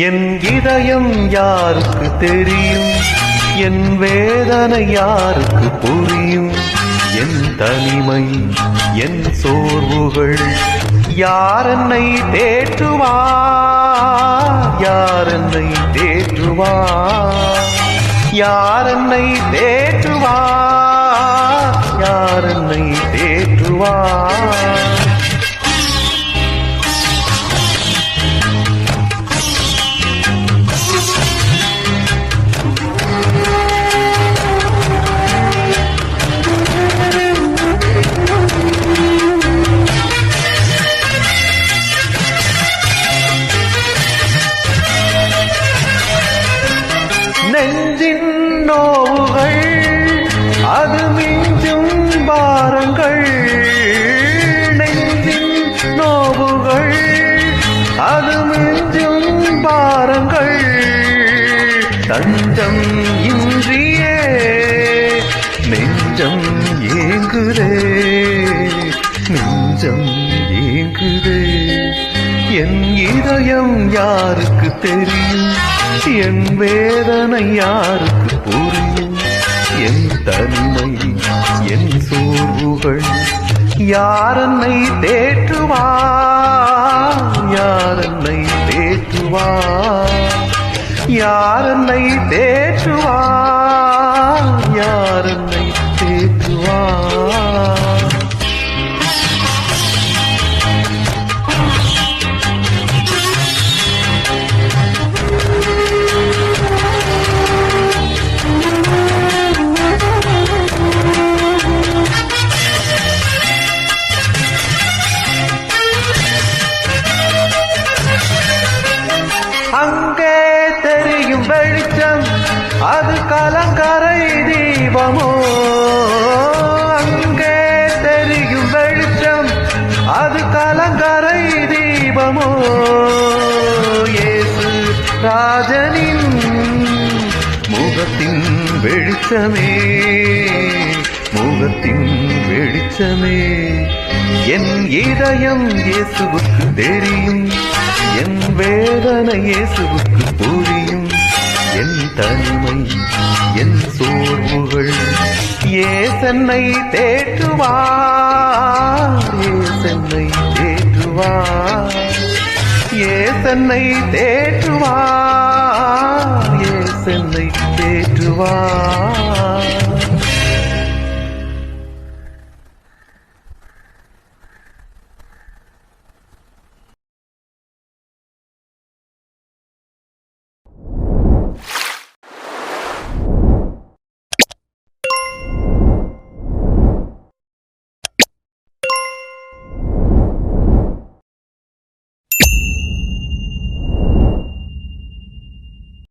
என் இதயம் யாருக்கு தெரியும், என் வேதனை யாருக்கு புரியும், என் தனிமை என் சோர்வுகள் யார் என்னை தேற்றுவார், யார் என்னை தேற்றுவார், யார் என்னை தேற்றுவார், யார் என்னை தேற்றுவார். நெஞ்சின் நோவுகள் அது மிஞ்சும் பாரங்கள், நெஞ்சின் நோவுகள் அது மிஞ்சும் பாரங்கள், தஞ்சம் இன்றியே நெஞ்சம் ஏங்குதே, நெஞ்சம் ஏங்குதே. என் இதயம் யாருக்கு தெரியும், என் வேதனை யாருக்கு புரியும், என் தனிமை என் சோர்வுகள் யார் என்னை தேற்றுவார், யார் என்னை தேற்றுவார், யார் என்னை தேற்றுவார், யார் என்னை தேற்றுவார். அங்கே தெரியும் வெளிச்சம் அது கலங்கரை தீபமோ, அங்கே தெரியும் வெளிச்சம் அது கலங்கரை தீபமோ, இயேசு ராஜனின் முகத்தின் வெளிச்சமே, முகத்தின் வெளிச்சமே. என் இதயம் இயேசுவுக்கு தெரியும், என் வேதனை இயேசுவுக்கு புரியும், என் தனிமை என் சோர்வுகள் இயேசன்னை தேற்றுவார், இயேசன்னை தேற்றுவார், இயேசன்னை தேற்றுவார், இயேசன்னை தேற்றுவார்.